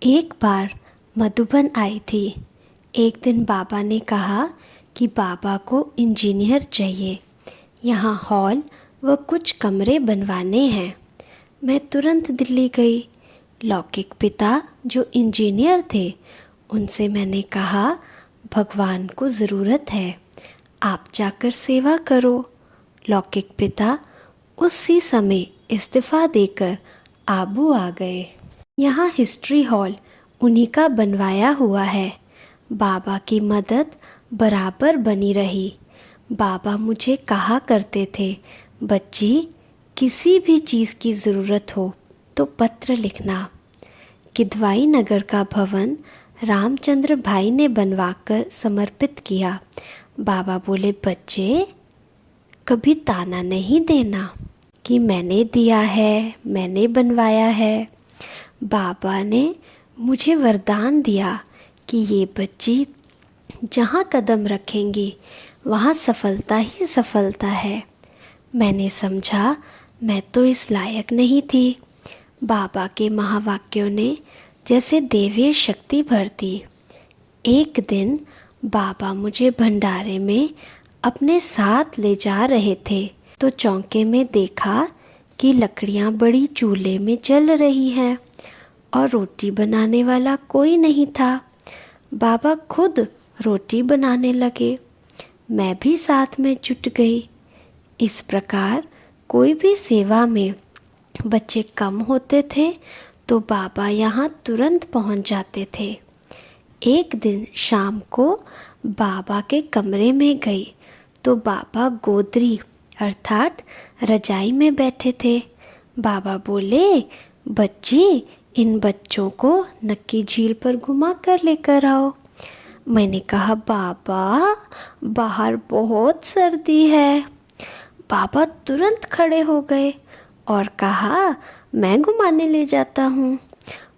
एक बार मधुबन आई थी। एक दिन बाबा ने कहा कि बाबा को इंजीनियर चाहिए, यहाँ हॉल व कुछ कमरे बनवाने हैं। मैं तुरंत दिल्ली गई। लौकिक पिता जो इंजीनियर थे, उनसे मैंने कहा, भगवान को ज़रूरत है, आप जाकर सेवा करो। लौकिक पिता उसी समय इस्तीफ़ा देकर आबू आ गए। यहाँ हिस्ट्री हॉल उन्हीं का बनवाया हुआ है। बाबा की मदद बराबर बनी रही। बाबा मुझे कहा करते थे, बच्ची, किसी भी चीज़ की ज़रूरत हो तो पत्र लिखना। किदवाई नगर का भवन रामचंद्र भाई ने बनवाकर समर्पित किया। बाबा बोले, बच्चे, कभी ताना नहीं देना कि मैंने दिया है, मैंने बनवाया है। बाबा ने मुझे वरदान दिया कि ये बच्ची जहाँ कदम रखेंगी वहाँ सफलता ही सफलता है। मैंने समझा मैं तो इस लायक नहीं थी। बाबा के महावाक्यों ने जैसे दैवीय शक्ति भर दी। एक दिन बाबा मुझे भंडारे में अपने साथ ले जा रहे थे तो चौके में देखा कि लकड़ियाँ बड़ी चूल्हे में जल रही हैं और रोटी बनाने वाला कोई नहीं था। बाबा खुद रोटी बनाने लगे। मैं भी साथ में जुट गई। इस प्रकार कोई भी सेवा में बच्चे कम होते थे तो बाबा यहाँ तुरंत पहुँच जाते थे। एक दिन शाम को बाबा के कमरे में गई तो बाबा गोदरी अर्थात रजाई में बैठे थे। बाबा बोले, बच्ची, इन बच्चों को नक्की झील पर घुमा कर लेकर आओ। मैंने कहा, बाबा, बाहर बहुत सर्दी है। बाबा तुरंत खड़े हो गए और कहा, मैं घुमाने ले जाता हूँ।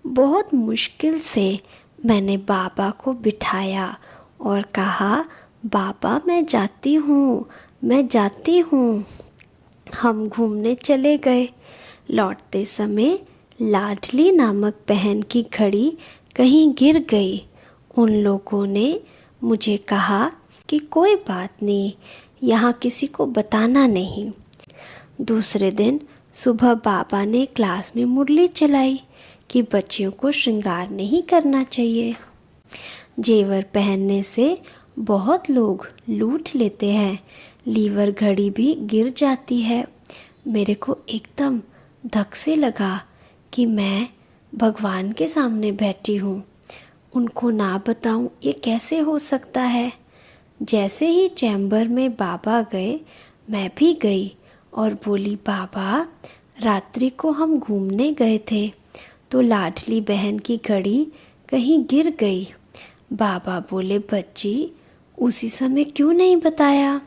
बहुत मुश्किल से मैंने बाबा को बिठाया और कहा, बाबा, मैं जाती हूँ, मैं जाती हूँ। हम घूमने चले गए। लौटते समय लाडली नामक बहन की घड़ी कहीं गिर गई। उन लोगों ने मुझे कहा कि कोई बात नहीं, यहाँ किसी को बताना नहीं। दूसरे दिन सुबह बाबा ने क्लास में मुरली चलाई कि बच्चियों को श्रृंगार नहीं करना चाहिए। जेवर पहनने से बहुत लोग लूट लेते हैं, लीवर घड़ी भी गिर जाती है। मेरे को एकदम धक से लगा कि मैं भगवान के सामने बैठी हूँ, उनको ना बताऊँ ये कैसे हो सकता है। जैसे ही चैम्बर में बाबा गए, मैं भी गई और बोली, बाबा, रात्रि को हम घूमने गए थे तो लाडली बहन की घड़ी कहीं गिर गई। बाबा बोले, बच्ची, उसी समय क्यों नहीं बताया?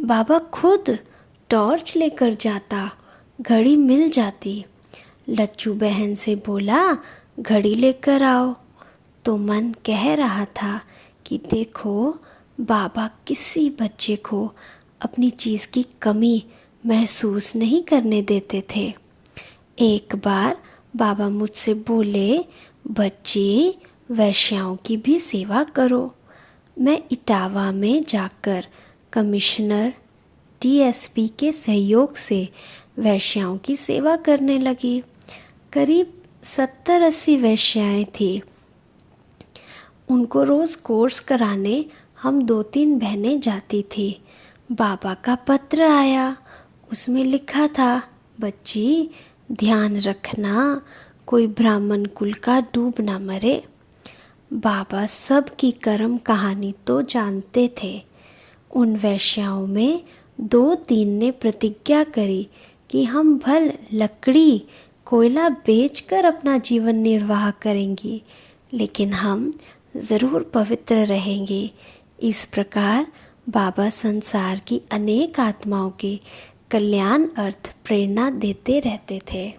बाबा खुद टॉर्च लेकर जाता, घड़ी मिल जाती। लच्चू बहन से बोला, घड़ी लेकर आओ। तो मन कह रहा था कि देखो, बाबा किसी बच्चे को अपनी चीज़ की कमी महसूस नहीं करने देते थे। एक बार बाबा मुझसे बोले, बच्ची, वैश्याओं की भी सेवा करो। मैं इटावा में जाकर कमिश्नर डीएसपी के सहयोग से वैश्याओं की सेवा करने लगी। करीब 70-80 वैश्याएँ थी। उनको रोज़ कोर्स कराने हम 2-3 बहनें जाती थी। बाबा का पत्र आया, उसमें लिखा था, बच्ची, ध्यान रखना, कोई ब्राह्मण कुल का डूब ना मरे। बाबा सब की कर्म कहानी तो जानते थे। उन वैश्याओं में 2-3 ने प्रतिज्ञा करी कि हम भल लकड़ी कोयला बेचकर अपना जीवन निर्वाह करेंगी, लेकिन हम ज़रूर पवित्र रहेंगे। इस प्रकार बाबा संसार की अनेक आत्माओं के कल्याण अर्थ प्रेरणा देते रहते थे।